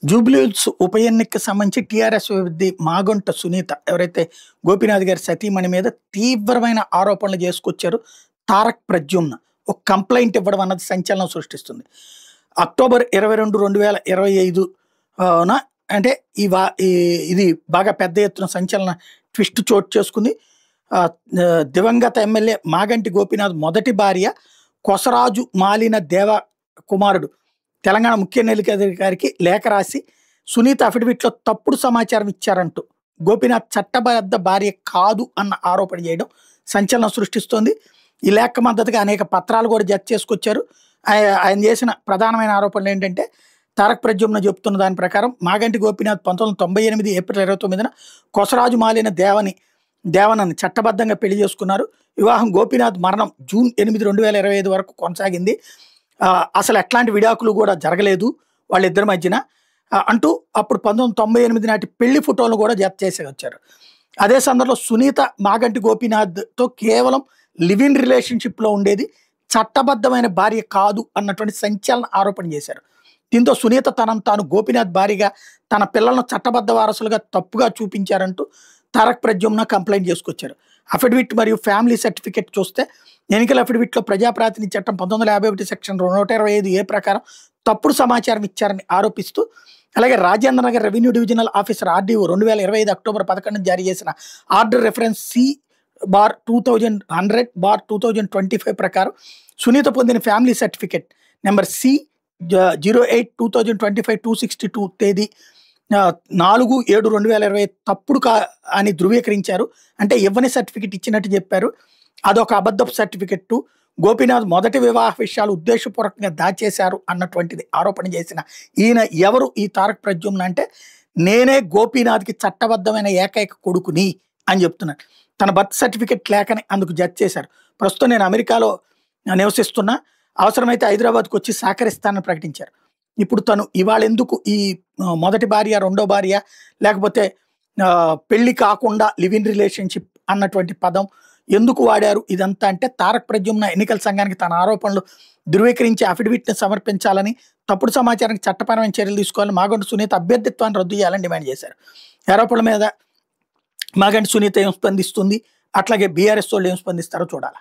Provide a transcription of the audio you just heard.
జూబ్లీహిల్స్ ఉప ఎన్నికకి సంబంధించి టీఆర్ఎస్ అభ్యర్థి మాగంట సునీత ఎవరైతే గోపీనాథ్ గారి సతీమణి మీద తీవ్రమైన ఆరోపణలు చేసుకొచ్చారు తారక్ ప్రద్యుమ్న ఒక కంప్లైంట్ ఇవ్వడం అన్నది సంచలనం సృష్టిస్తుంది. అక్టోబర్ 22, 2025 అంటే ఇది బాగా పెద్ద ఎత్తున సంచలన ట్విస్ట్ చోటు చేసుకుంది. దివంగత ఎమ్మెల్యే మాగంటి గోపీనాథ్ మొదటి భార్య కొసరాజు మాలిన దేవ కుమారుడు తెలంగాణ ముఖ్య ఎన్నికల అధికారికి లేఖ రాసి సునీత అఫిడవిట్లో తప్పుడు సమాచారం ఇచ్చారంటూ గోపీనాథ్ చట్టబద్ధ భార్య కాదు అన్న ఆరోపణ చేయడం సంచలనం సృష్టిస్తోంది. ఈ లేఖ మద్దతుగా అనేక పత్రాలు కూడా జత చేసుకొచ్చారు. ఆయన చేసిన ప్రధానమైన ఆరోపణలు ఏంటంటే తారక్ ప్రద్యుమ్న చెప్తున్న దాని ప్రకారం మాగంటి గోపీనాథ్ 1998 ఏప్రిల్ 29న కొసరాజు మాలిన దేవనని చట్టబద్ధంగా పెళ్లి చేసుకున్నారు. వివాహం గోపీనాథ్ మరణం జూన్ 8, 2025 వరకు కొనసాగింది. అసలు ఎట్లాంటి విడాకులు కూడా జరగలేదు వాళ్ళిద్దరి మధ్యన అంటూ అప్పుడు 1998 నాటి పెళ్లి ఫోటోలు కూడా జత చేసి వచ్చారు. అదే సందర్భంలో సునీత మాగంటి గోపీనాథ్తో కేవలం లివ్ ఇన్ రిలేషన్షిప్లో ఉండేది, చట్టబద్ధమైన భార్య కాదు అన్నటువంటి సంచలన ఆరోపణ చేశారు. దీంతో సునీత తాను గోపీనాథ్ భార్యగా తన పిల్లలను చట్టబద్ధ వారసులుగా తప్పుగా చూపించారంటూ తారక్ ప్రద్యుమ్న కంప్లైంట్ చేసుకొచ్చారు. అఫిడవిట్ మరియు ఫ్యామిలీ సర్టిఫికెట్ చూస్తే ఎన్నికల అఫిడవిట్లో ప్రజాప్రాతినిధ్య చట్టం 1951 సెక్షన్ 125A ప్రకారం తప్పుడు సమాచారం ఇచ్చారని ఆరోపిస్తూ, అలాగే Rajendra Nagar revenue divisional officer RDO 2025 October 11 జారీ చేసిన ఆర్డర్ రెఫరెన్స్ C/2100/2025 ప్రకారం సునీత పొందిన ఫ్యామిలీ సర్టిఫికెట్ నెంబర్ C/08/2025-262 తేదీ 4/7/2025 తప్పుడు అని ధృవీకరించారు. అంటే ఇవ్వని సర్టిఫికెట్ ఇచ్చినట్టు చెప్పారు. అదొక అబద్ధపు సర్టిఫికెట్. గోపీనాథ్ మొదటి వివాహ విషయాలు ఉద్దేశపూర్వకంగా దాచేశారు అన్నటువంటిది ఆరోపణ చేసిన ఈయన ఎవరు ఈ తారక్ ప్రద్యుమ్న అంటే నేనే గోపీనాథ్కి చట్టబద్ధమైన ఏకైక కొడుకుని అని చెప్తున్నాడు. తన బర్త్ సర్టిఫికెట్ లేఖని అందుకు జడ్జ్ చేశారు. ప్రస్తుతం నేను అమెరికాలో నివసిస్తున్నా, అవసరమైతే హైదరాబాద్కు వచ్చి సహకరిస్తానని ప్రకటించారు. ఇప్పుడు తను ఇవాళ ఎందుకు ఈ మొదటి భార్య రెండో భార్య లేకపోతే పెళ్లి కాకుండా లివ్ ఇన్ రిలేషన్షిప్ అన్నటువంటి పదం ఎందుకు వాడారు ఇదంతా అంటే తారక్ ప్రద్యుమ్న ఎన్నికల సంఘానికి తన ఆరోపణలు ధృవీకరించి అఫిడవిట్ని సమర్పించాలని, తప్పుడు సమాచారానికి చట్టపరమైన చర్యలు తీసుకోవాలని మాగంటి సునీత అభ్యర్థిత్వాన్ని రద్దు చేయాలని డిమాండ్ చేశారు. ఆరోపణల మీద మాగంటి సునీత ఏం స్పందిస్తుంది, అట్లాగే బీఆర్ఎస్ వాళ్ళు ఏం స్పందిస్తారో చూడాలి.